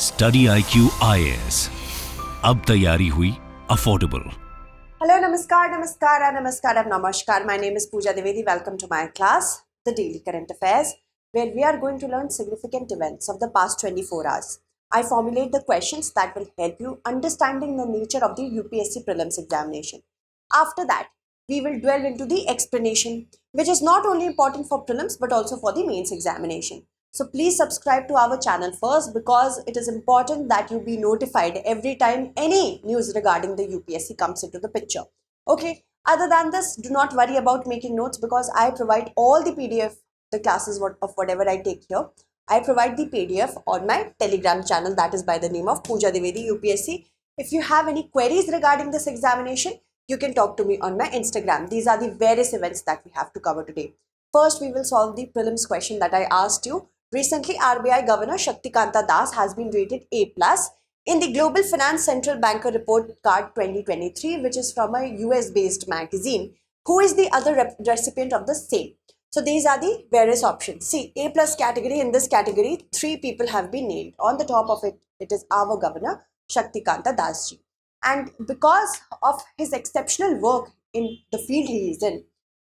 StudyIQ IAS, अब तैयारी हुई affordable. Hello, namaskar. My name is Pooja Devedi. Welcome to my class, the Daily Current Affairs, where we are going to learn significant events of the past 24 hours. I formulate the questions that will help you understanding the nature of the UPSC Prelims examination. After that, we will delve into the explanation, which is not only important for prelims but also for the mains examination. So please subscribe to our channel first, because it is important that you be notified every time any news regarding the UPSC comes into the picture. Okay, other than this, do not worry about making notes, because I provide all the PDF, the classes of whatever I take here. I provide the PDF on my Telegram channel, that is by the name of Pooja Devedi UPSC. If you have any queries regarding this examination, you can talk to me on my Instagram. These are the various events that we have to cover today. First, we will solve the prelims question that I asked you. Recently, RBI Governor Shaktikanta Das has been rated A+ in the Global Finance Central Banker Report Card 2023, which is from a US-based magazine. Who is the other recipient of the same? So these are the various options. See, A+ category, in this category, 3 people have been named. On the top of it, it is our Governor Shaktikanta Das ji. And because of his exceptional work in the field he is in,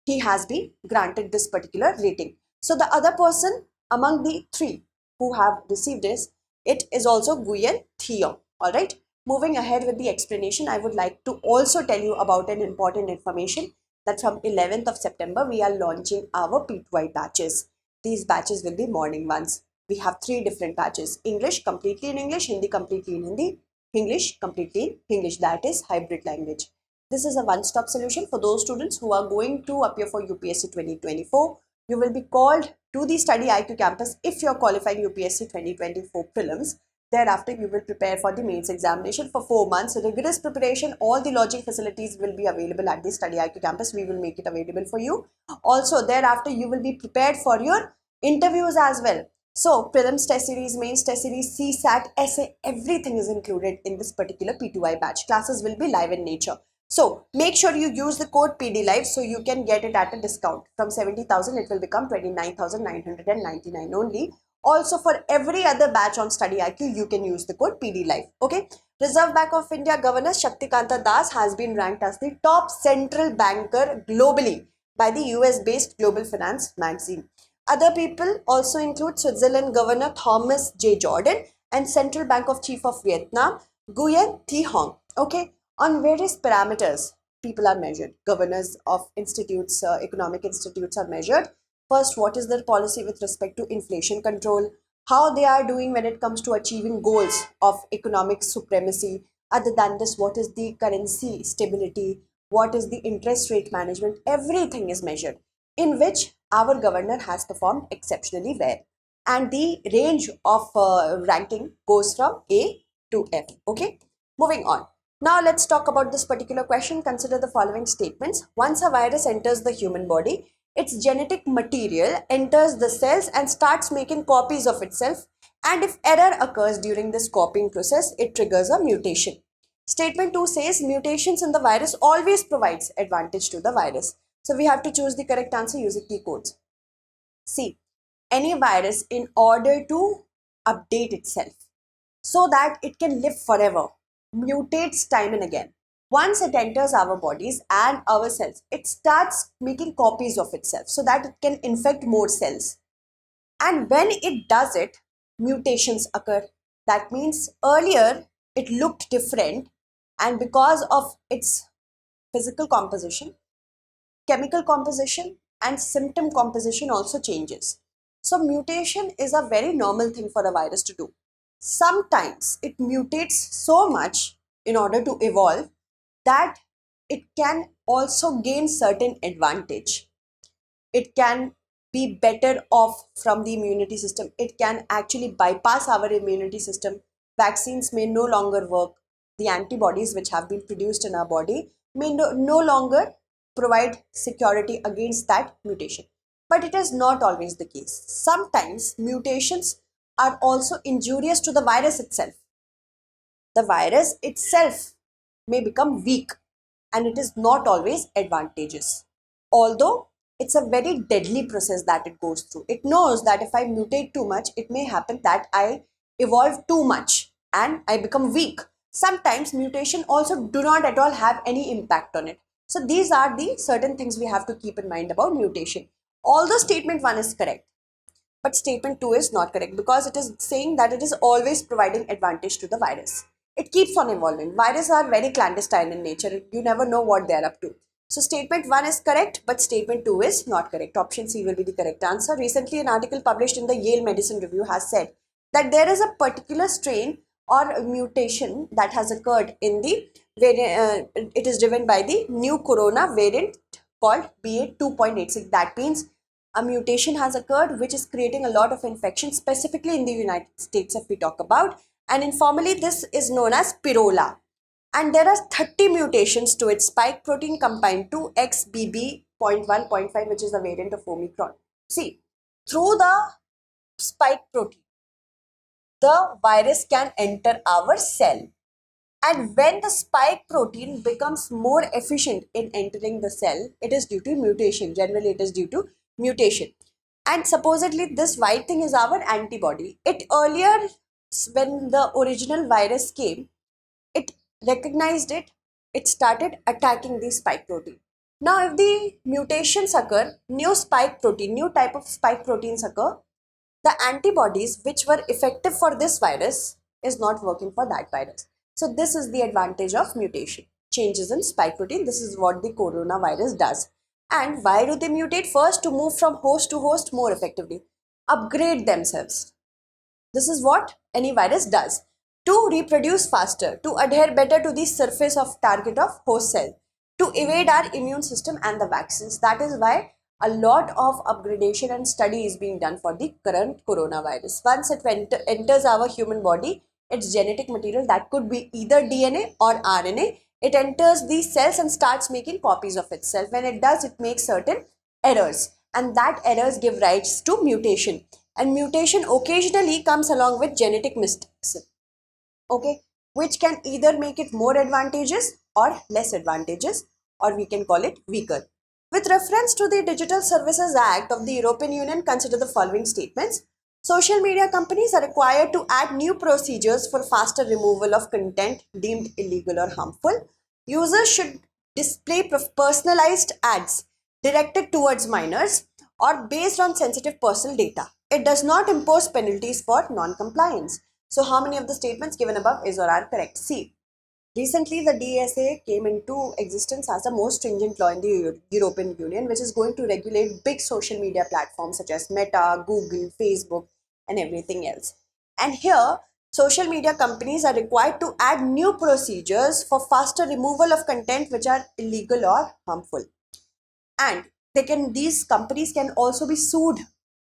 he has been granted this particular rating. So the other person among the 3 who have received this, it is also Nguyen Thieu. Alright, moving ahead with the explanation, I would like to also tell you about an important information that from 11th of September, we are launching our P2I batches. These batches will be morning ones. We have 3 different batches: English completely in English, Hindi completely in Hindi, English completely in English, that is hybrid language. This is a one-stop solution for those students who are going to appear for UPSC 2024. You will be called to the StudyIQ campus if you are qualifying UPSC 2024 prelims. Thereafter, you will prepare for the mains examination for 4 months. Rigorous preparation, all the lodging facilities will be available at the StudyIQ campus. We will make it available for you. Also, thereafter, you will be prepared for your interviews as well. So, prelims test series, mains test series, CSAT, essay, everything is included in this particular P2I batch. Classes will be live in nature. So make sure you use the code PDLive so you can get it at a discount. From 70,000 it will become 29,999 only. Also, for every other batch on StudyIQ, you can use the code PDLive. Okay. Reserve Bank of India Governor Shaktikanta Das has been ranked as the top central banker globally by the US-based Global Finance magazine. Other people also include Switzerland Governor Thomas J. Jordan and Central Bank of Chief of Vietnam, Nguyen Thi. Okay. On various parameters, people are measured. Governors of institutes, economic institutes are measured. First, what is their policy with respect to inflation control? How they are doing when it comes to achieving goals of economic supremacy? Other than this, what is the currency stability? What is the interest rate management? Everything is measured, in which our governor has performed exceptionally well. And the range of ranking goes from A to F. Okay, moving on. Now let's talk about this particular question. Consider the following statements. Once a virus enters the human body, its genetic material enters the cells and starts making copies of itself. And if error occurs during this copying process, it triggers a mutation. Statement 2 says mutations in the virus always provides advantage to the virus. So we have to choose the correct answer using key codes. See, any virus, in order to update itself so that it can live forever, mutates time and again. Once it enters our bodies and our cells, it starts making copies of itself so that it can infect more cells. And when it does it, mutations occur. That means earlier it looked different, and because of its physical composition, chemical composition and symptom composition also changes. So mutation is a very normal thing for a virus to do. Sometimes it mutates so much in order to evolve that it can also gain certain advantage. It can be better off from the immunity system. It can actually bypass our immunity system. Vaccines may no longer work. The antibodies which have been produced in our body may no longer provide security against that mutation. But it is not always the case. Sometimes mutations are also injurious to the virus itself. The virus itself may become weak, and it is not always advantageous. Although it's a very deadly process that it goes through. It knows that if I mutate too much, it may happen that I evolve too much and I become weak. Sometimes mutation also do not at all have any impact on it. So these are the certain things we have to keep in mind about mutation. Although statement 1 is correct, but statement 2 is not correct because it is saying that it is always providing advantage to the virus. It keeps on evolving. Viruses are very clandestine in nature. You never know what they are up to. So statement 1 is correct, but statement 2 is not correct. Option C will be the correct answer. Recently, an article published in the Yale Medicine Review has said that there is a particular strain or a mutation that has occurred in the variant, it is driven by the new corona variant called BA.2.86. That means a mutation has occurred which is creating a lot of infection, specifically in the United States if we talk about, and informally this is known as pirola. And there are 30 mutations to its spike protein combined to XBB.1.5, which is the variant of Omicron. See, through the spike protein, the virus can enter our cell. And when the spike protein becomes more efficient in entering the cell, it is due to mutation. Generally, it is due to mutation. And supposedly, this white thing is our antibody. It earlier, when the original virus came, it recognized it, it started attacking the spike protein. Now, if the mutations occur, new spike protein, new type of spike proteins occur, the antibodies which were effective for this virus is not working for that virus. So this is the advantage of mutation. Changes in spike protein. This is what the coronavirus does. And why do they mutate? First, to move from host to host more effectively. Upgrade themselves. This is what any virus does. To reproduce faster, to adhere better to the surface of target of host cell, to evade our immune system and the vaccines. That is why a lot of upgradation and study is being done for the current coronavirus. Once it enters our human body, its genetic material, that could be either DNA or RNA, it enters these cells and starts making copies of itself. When it does, it makes certain errors, and that errors give rise to mutation. And mutation occasionally comes along with genetic mistakes, okay, which can either make it more advantageous or less advantageous, or we can call it weaker. With reference to the Digital Services Act of the European Union, consider the following statements. Social media companies are required to add new procedures for faster removal of content deemed illegal or harmful. Users should display personalized ads directed towards minors or based on sensitive personal data. It does not impose penalties for non-compliance. So how many of the statements given above is or are correct? C. Recently, the DSA came into existence as the most stringent law in the European Union, which is going to regulate big social media platforms such as Meta, Google, Facebook, and everything else. And here, social media companies are required to add new procedures for faster removal of content which are illegal or harmful. And these companies can also be sued.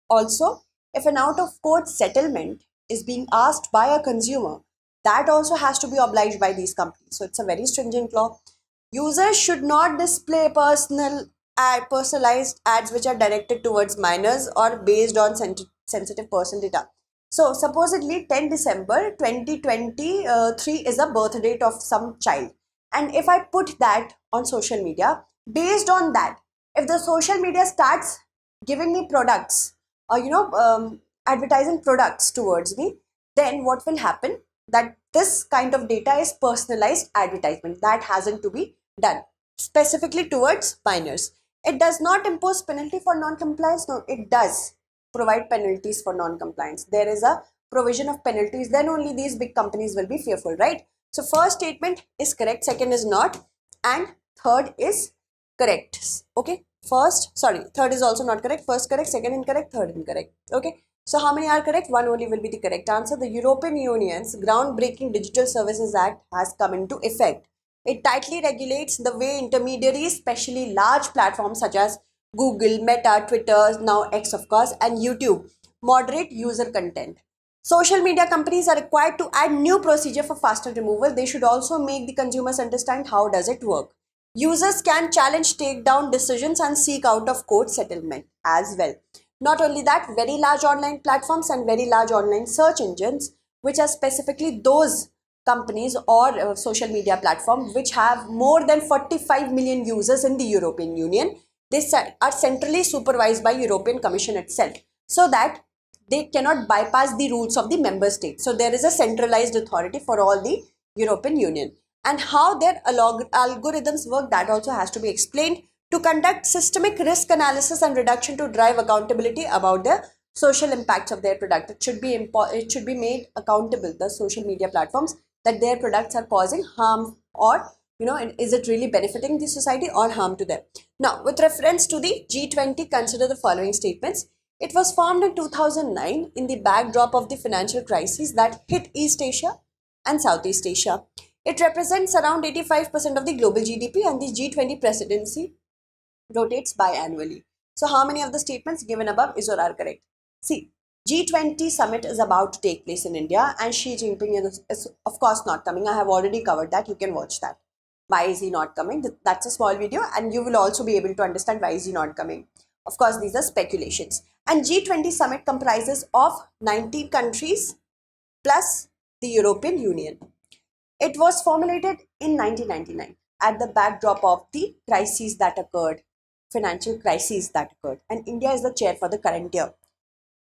Also, if an out-of-court settlement is being asked by a consumer, that also has to be obliged by these companies. So it's a very stringent law. Users should not display personalized ads which are directed towards minors or based on sensitive personal data. So supposedly 10 December 2023 is a birth date of some child. And if I put that on social media, based on that, if the social media starts giving me products or advertising products towards me, then what will happen? That this kind of data is personalized advertisement that hasn't to be done specifically towards minors. It does not impose penalty for non-compliance. No, it does provide penalties for non-compliance. There is a provision of penalties. Then only these big companies will be fearful, right? So first statement is correct, second is not, and third is correct. Okay, third is also not correct. First correct, second incorrect, third incorrect. Okay. So how many are correct? One only will be the correct answer. The European Union's groundbreaking Digital Services Act has come into effect. It tightly regulates the way intermediaries, especially large platforms such as Google, Meta, Twitter, now X of course, and YouTube, moderate user content. Social media companies are required to add new procedure for faster removal. They should also make the consumers understand how does it work. Users can challenge takedown decisions and seek out of court settlement as well. Not only that, very large online platforms and very large online search engines, which are specifically those companies or social media platforms which have more than 45 million users in the European Union, they are centrally supervised by European Commission itself, so that they cannot bypass the rules of the member states. So there is a centralized authority for all the European Union. And how their algorithms work, that also has to be explained. To conduct systemic risk analysis and reduction to drive accountability about the social impacts of their product. It should be made accountable, the social media platforms, that their products are causing harm, or is it really benefiting the society or harm to them. Now, with reference to the G20, consider the following statements. It was formed in 2009 in the backdrop of the financial crisis that hit East Asia and Southeast Asia. It represents around 85% of the global GDP, and the G20 presidency rotates biannually. So how many of the statements given above is or are correct? See, G20 summit is about to take place in India, and Xi Jinping is of course not coming. I have already covered that. You can watch that. Why is he not coming? That's a small video, and you will also be able to understand why is he not coming. Of course, these are speculations. And G20 summit comprises of 90 countries plus the European Union. It was formulated in 1999 at the backdrop of the crises that occurred, financial crises that occurred, and India is the chair for the current year.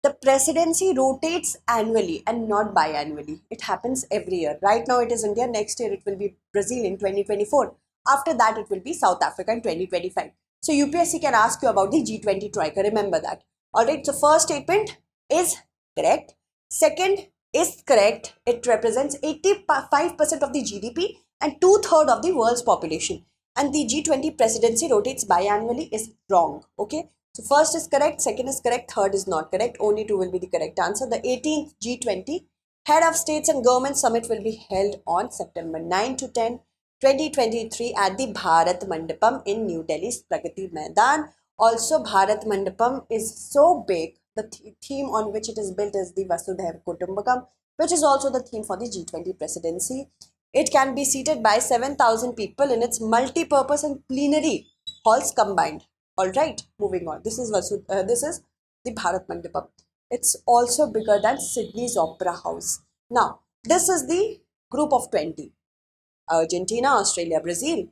The presidency rotates annually and not biannually. It happens every year. Right now it is India, next year it will be Brazil in 2024. After that it will be South Africa in 2025. So UPSC can ask you about the G20 Troika, remember that. Alright, so first statement is correct. Second is correct. It represents 85% of the GDP and 2/3 of the world's population. And the G20 presidency rotates biannually is wrong. Okay. So first is correct, second is correct, third is not correct. Only two will be the correct answer. The 18th G20 Head of States and Government Summit will be held on September 9 to 10, 2023 at the Bharat Mandapam in New Delhi's Pragati Maidan. Also, Bharat Mandapam is so big. The theme on which it is built is the Vasudhaiva Kutumbakam, which is also the theme for the G20 presidency. It can be seated by 7,000 people in its multi-purpose and plenary halls combined. Alright, moving on. This is the Bharat Mandapam. It's also bigger than Sydney's Opera House. Now, this is the group of 20. Argentina, Australia, Brazil,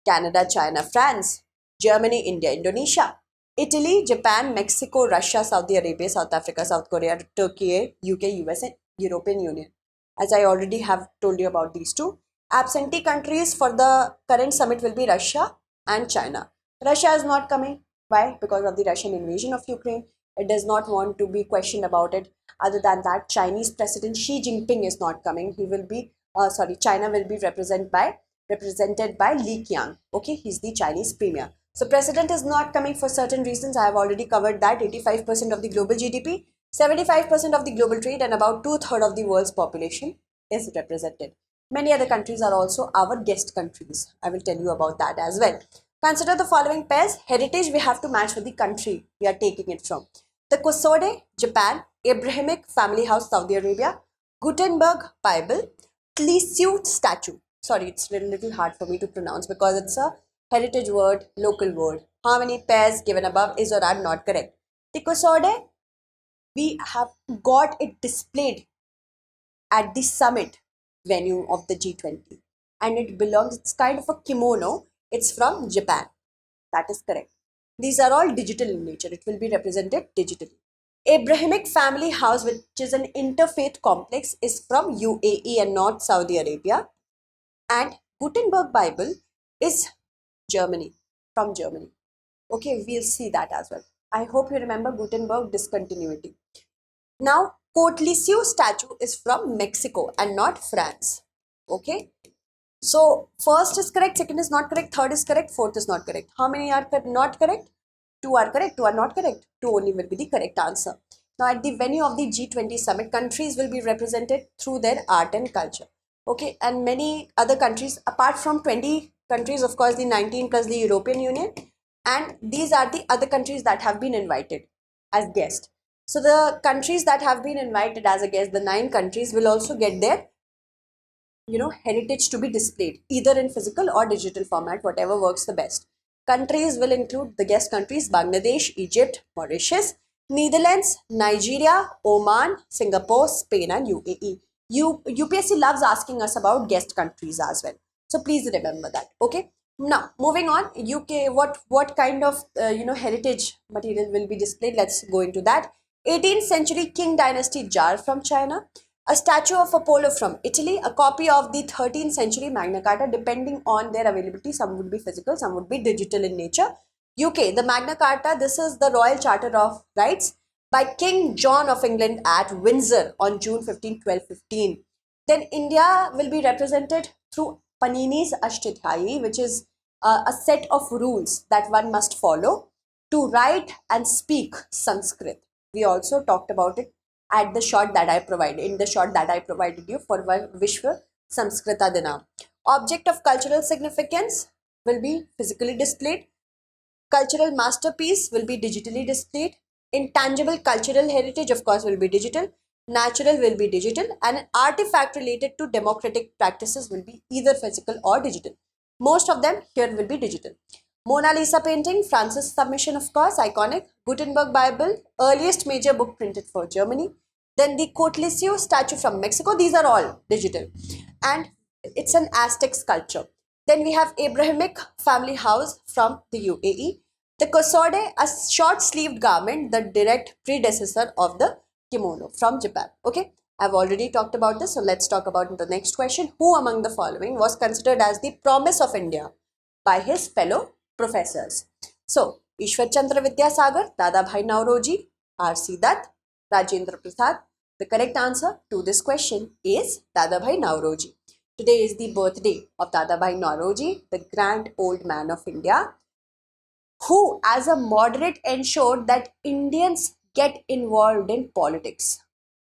Canada, China, France, Germany, India, Indonesia, Italy, Japan, Mexico, Russia, Saudi Arabia, South Africa, South Korea, Turkey, UK, US, and European Union. As I already have told you about these two. Absentee countries for the current summit will be Russia and China. Russia is not coming. Why? Because of the Russian invasion of Ukraine. It does not want to be questioned about it. Other than that, Chinese President Xi Jinping is not coming. He will be, China will be represented by Li Qiang. Okay, he's the Chinese premier. So president is not coming for certain reasons. I have already covered that. 85% of the global GDP, 75% of the global trade, and about 2/3 of the world's population is represented. Many other countries are also our guest countries. I will tell you about that as well. Consider the following pairs. Heritage we have to match with the country we are taking it from. The Kusode, Japan, Abrahamic Family House, Saudi Arabia, Gutenberg Bible, Tlesiu statue. Sorry, it's a little hard for me to pronounce because it's a heritage word, local word. How many pairs given above is or are not correct? The Kusode, we have got it displayed at the summit venue of the G20, and it belongs, it's kind of a kimono. It's from Japan. That is correct. These are all digital in nature. It will be represented digitally. Abrahamic Family House, which is an interfaith complex, is from UAE and not Saudi Arabia. And Gutenberg Bible is Germany, from Germany. Okay, we'll see that as well. I hope you remember Gutenberg discontinuity. Now, Cotlesiu statue is from Mexico and not France. Okay. So, first is correct, second is not correct, third is correct, fourth is not correct. How many are not correct? Two are correct, two are not correct. Two only will be the correct answer. Now, at the venue of the G20 summit, countries will be represented through their art and culture. Okay, and many other countries, apart from 20 countries, of course, the 19 plus the European Union, and these are the other countries that have been invited as guests. So, the countries that have been invited as a guest, the 9 countries, will also get their heritage to be displayed either in physical or digital format, whatever works the best. Countries will include the guest countries: Bangladesh, Egypt, Mauritius, Netherlands, Nigeria, Oman, Singapore, Spain, and UAE. UPSC loves asking us about guest countries as well. So please remember that. Okay. Now moving on, UK, what kind of heritage material will be displayed? Let's go into that. 18th century King Dynasty jar from China, a statue of Apollo from Italy, a copy of the 13th century Magna Carta, depending on their availability. Some would be physical, some would be digital in nature. UK, the Magna Carta, this is the Royal Charter of Rights by King John of England at Windsor on June 15, 1215. Then India will be represented through Panini's Ashtadhyayi, which is a set of rules that one must follow to write and speak Sanskrit. We also talked about it at the short that I provided you for Vishwa Samskrita Dina. Object of cultural significance will be physically displayed. Cultural masterpiece will be digitally displayed. Intangible cultural heritage, of course, will be digital. Natural will be digital. And an artifact related to democratic practices will be either physical or digital. Most of them here will be digital. Mona Lisa painting, Francis submission, of course, iconic. Gutenberg Bible, earliest major book printed for Germany. Then the Cotlicio statue from Mexico, these are all digital. And it's an Aztec sculpture. Then we have Abrahamic family house from the UAE. The Kosode, a short-sleeved garment, the direct predecessor of the kimono from Japan. Okay, I've already talked about this, so let's talk about the next question. Who among the following was considered as the promise of India by his fellow professors? So, Ishwar Chandra Vidyasagar, Dadabhai Nauroji, R.C. Dutt, Rajendra Prasad. The correct answer to this question is Dadabhai Nauroji. Today is the birthday of Dadabhai Nauroji, the grand old man of India, who as a moderate ensured that Indians get involved in politics.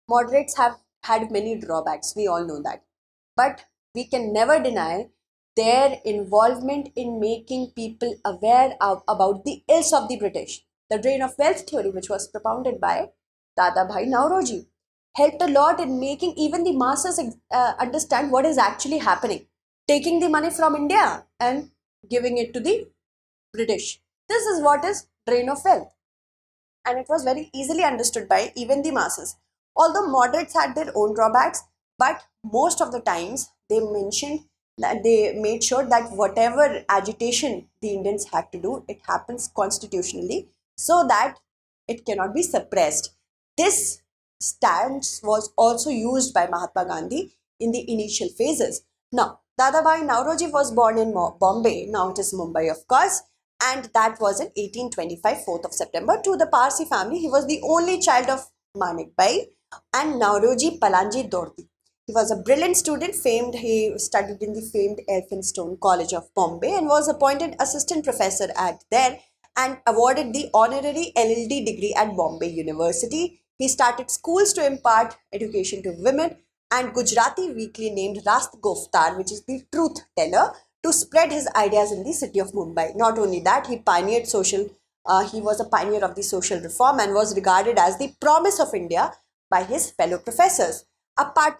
Moderates have had many drawbacks, we all know that. But we can never deny their involvement in making people aware about the ills of the British. The drain of wealth theory, which was propounded by Dadabhai Nauroji, helped a lot in making even the masses understand what is actually happening. Taking the money from India and giving it to the British. This is what is drain of wealth. And it was very easily understood by even the masses. Although moderates had their own drawbacks, but most of the times they mentioned that they made sure that whatever agitation the Indians had to do, it happens constitutionally so that it cannot be suppressed. This stance was also used by Mahatma Gandhi in the initial phases. Now, Dadabhai Nauroji was born in Bombay, now it is Mumbai, of course, and that was in 1825, 4th of September, to the Parsi family. He was the only child of Manik Bhai and Nauroji Palanji Dordi. He was a brilliant student, he studied in the famed Elphinstone College of Bombay and was appointed assistant professor at there and awarded the honorary LLD degree at Bombay University. He started schools to impart education to women and Gujarati weekly named Rast Goftar, which is the truth teller, to spread his ideas in the city of Mumbai. Not only that, he was a pioneer of the social reform and was regarded as the promise of India by his fellow professors.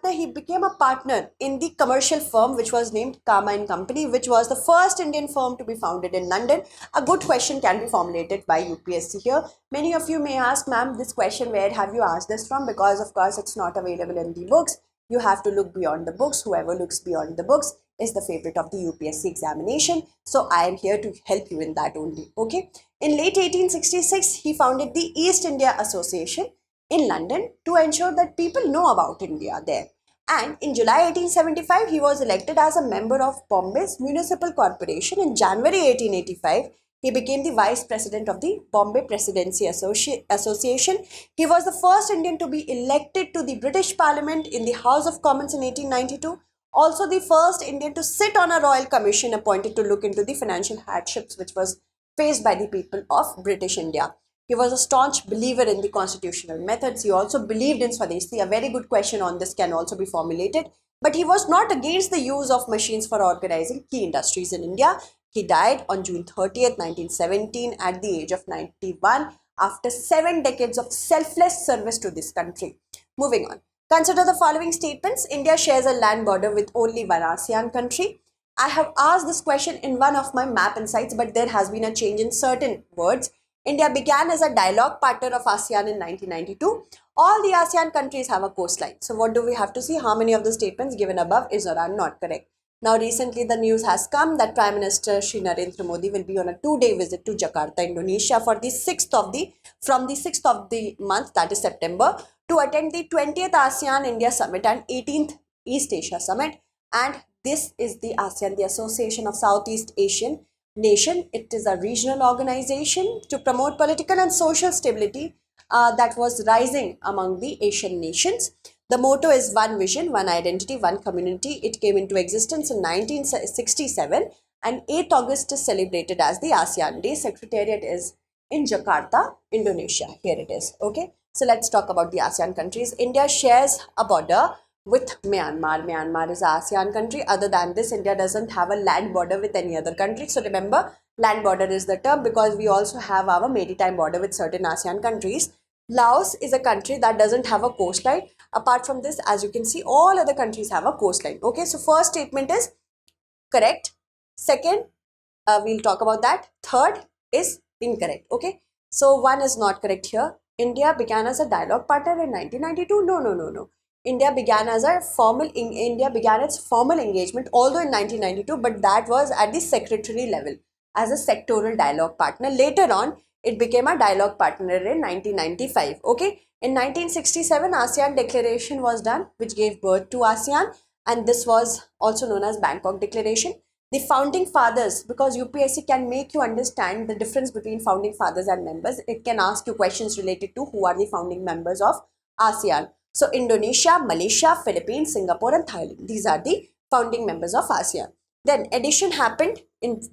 He became a partner in the commercial firm which was named Kama and Company, which was the first Indian firm to be founded in London. A good question can be formulated by UPSC here. Many of you may ask, ma'am, this question, where have you asked this from? Because of course it's not available in the books. You have to look beyond the books. Whoever looks beyond the books is the favorite of the UPSC examination. So I am here to help you in that only. Okay. In late 1866, he founded the East India Association in London to ensure that people know about India there. And in July 1875, he was elected as a member of Bombay's Municipal Corporation. In January 1885, he became the vice president of the Bombay Presidency Association. He was the first Indian to be elected to the British Parliament in the House of Commons in 1892. Also the first Indian to sit on a royal commission appointed to look into the financial hardships which was faced by the people of British India. He was a staunch believer in the constitutional methods. He also believed in Swadeshi. A very good question on this can also be formulated. But he was not against the use of machines for organizing key industries in India. He died on June 30th, 1917 at the age of 91 after 7 decades of selfless service to this country. Moving on. Consider the following statements. India shares a land border with only one ASEAN country. I have asked this question in one of my map insights, but there has been a change in certain words. India began as a dialogue partner of ASEAN in 1992. All the ASEAN countries have a coastline. So what do we have to see? How many of the statements given above is or are not correct? Now, recently the news has come that Prime Minister Shri Narendra Modi will be on a 2-day visit to Jakarta, Indonesia for the 6th of the, from the 6th of the month, that is September, to attend the 20th ASEAN India Summit and 18th East Asia Summit. And this is the ASEAN, the Association of Southeast Asian Nation. It is a regional organization to promote political and social stability that was rising among the Asian nations. The motto is one vision, one identity, one community. It came into existence in 1967 and 8th August is celebrated as the ASEAN Day. Secretariat is in Jakarta, Indonesia. Here it is. Okay. So let's talk about the ASEAN countries. India shares a border with Myanmar. Myanmar is an ASEAN country. Other than this, India doesn't have a land border with any other country. So remember, land border is the term because we also have our maritime border with certain ASEAN countries. Laos is a country that doesn't have a coastline. Apart from this, as you can see, all other countries have a coastline. Okay, so first statement is correct. Second, we'll talk about that. Third is incorrect. Okay, so one is not correct here. India began as a dialogue partner in 1992. No. India began its formal engagement, although in 1992, but that was at the secretary level as a sectoral dialogue partner. Later on, it became a dialogue partner in 1995. Okay, in 1967, ASEAN Declaration was done, which gave birth to ASEAN, and this was also known as Bangkok Declaration. The founding fathers, because UPSC can make you understand the difference between founding fathers and members, it can ask you questions related to who are the founding members of ASEAN. So Indonesia, Malaysia, Philippines, Singapore and Thailand. These are the founding members of ASEAN. Then addition happened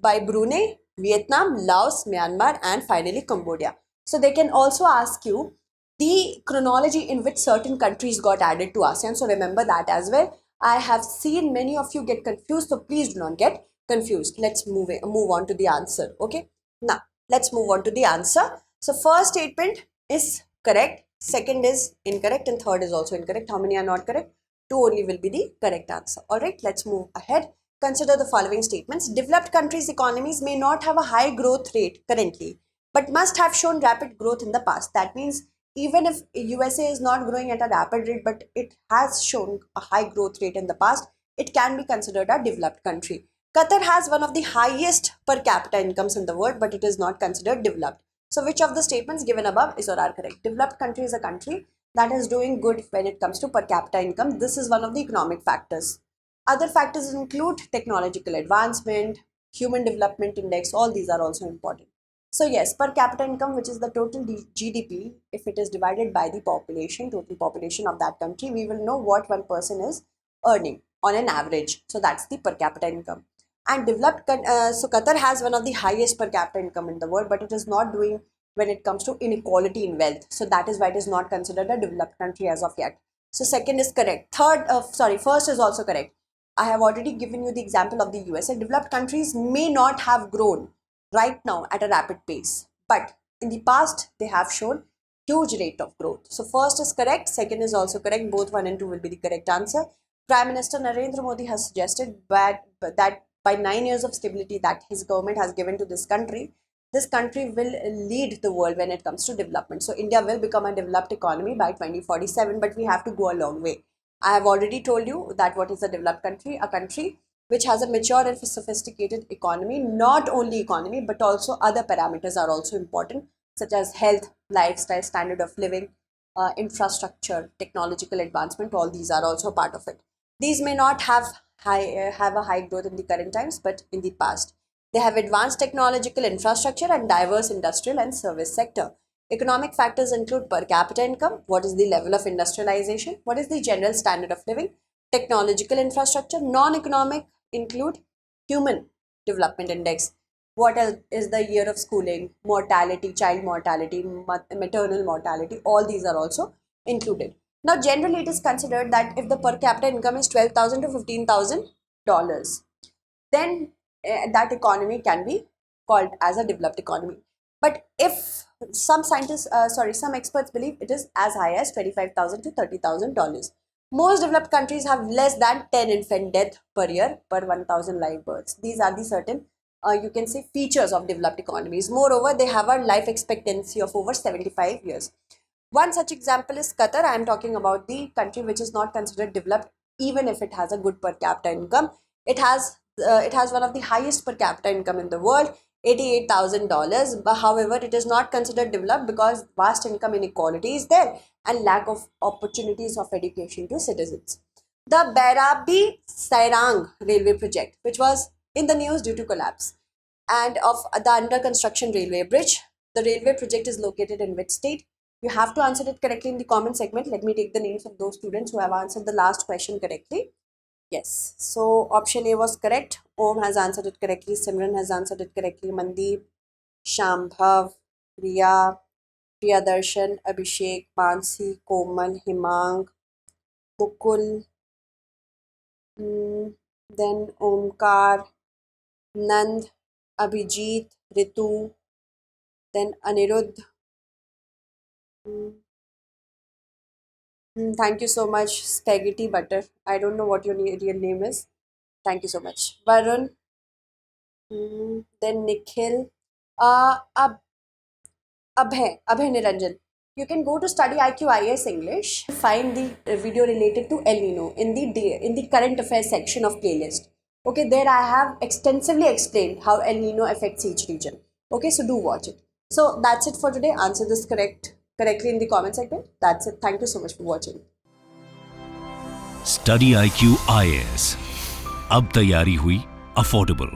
by Brunei, Vietnam, Laos, Myanmar and finally Cambodia. So they can also ask you the chronology in which certain countries got added to ASEAN. So remember that as well. I have seen many of you get confused, so please do not get confused. Let's move on to the answer. Okay. Now, let's move on to the answer. So first statement is correct, second is incorrect and third is also incorrect. How many are not correct? 2 only will be the correct answer. Alright, let's move ahead. Consider the following statements. Developed countries' economies may not have a high growth rate currently, but must have shown rapid growth in the past. That means even if USA is not growing at a rapid rate, but it has shown a high growth rate in the past, it can be considered a developed country. Qatar has one of the highest per capita incomes in the world, but it is not considered developed. So which of the statements given above is or are correct? Developed country is a country that is doing good when it comes to per capita income. This is one of the economic factors. Other factors include technological advancement, human development index, all these are also important. So yes, per capita income, which is the total GDP, if it is divided by the population, total population of that country, we will know what one person is earning on an average. So that's the per capita income. And so Qatar has one of the highest per capita income in the world, but it is not doing when it comes to inequality in wealth. So that is why it is not considered a developed country as of yet. So second is correct. First is also correct. I have already given you the example of the USA. Developed countries may not have grown right now at a rapid pace, but in the past they have shown huge rate of growth. So first is correct, second is also correct. Both 1 and 2 will be the correct answer. Prime Minister Narendra Modi has suggested that by 9 years of stability that his government has given to this country will lead the world when it comes to development. So India will become a developed economy by 2047, but we have to go a long way. I have already told you that what is a developed country? A country which has a mature and sophisticated economy. Not only economy, but also other parameters are also important, such as health, lifestyle, standard of living, infrastructure, technological advancement. All these are also part of it. These may not have a high growth in the current times, but in the past. They have advanced technological infrastructure and diverse industrial and service sector. Economic factors include per capita income, what is the level of industrialization, what is the general standard of living, technological infrastructure. Non-economic include human development index, what is the year of schooling, mortality, child mortality, maternal mortality, all these are also included. Now generally it is considered that if the per capita income is $12,000 to $15,000, then that economy can be called as a developed economy. But if some experts believe it is as high as $25,000 to $30,000. Most developed countries have less than 10 infant deaths per year per 1,000 live births. These are the certain, you can say, features of developed economies. Moreover, they have a life expectancy of over 75 years. One such example is Qatar. I am talking about the country which is not considered developed even if it has a good per capita income. It has one of the highest per capita income in the world, $88,000. But however, it is not considered developed because vast income inequality is there and lack of opportunities of education to citizens. The Bairabi Sairang railway project, which was in the news due to collapse, and of the under construction railway bridge. The railway project is located in which state? You have to answer it correctly in the comment segment. Let me take the names of those students who have answered the last question correctly. Yes, so option A was correct. Om has answered it correctly. Simran has answered it correctly. Mandeep, Shambhav, Riya, Priyadarshan, Abhishek, Mansi, Komal, Himang, Mukul, then Omkar, Nand, Abhijit, Ritu, then Anirudh. Thank you so much, Spaghetti Butter. I don't know what your real name is. Thank you so much. Varun, then Nikhil, Abhay Niranjan. You can go to StudyIQ IS English, find the video related to El Nino in the current affairs section of playlist. Okay, there I have extensively explained how El Nino affects each region. Okay, so do watch it. So that's it for today. Answer this correctly in the comment section. That's it. Thank you so much for watching. StudyIQ IS. अब तैयारी हुई affordable.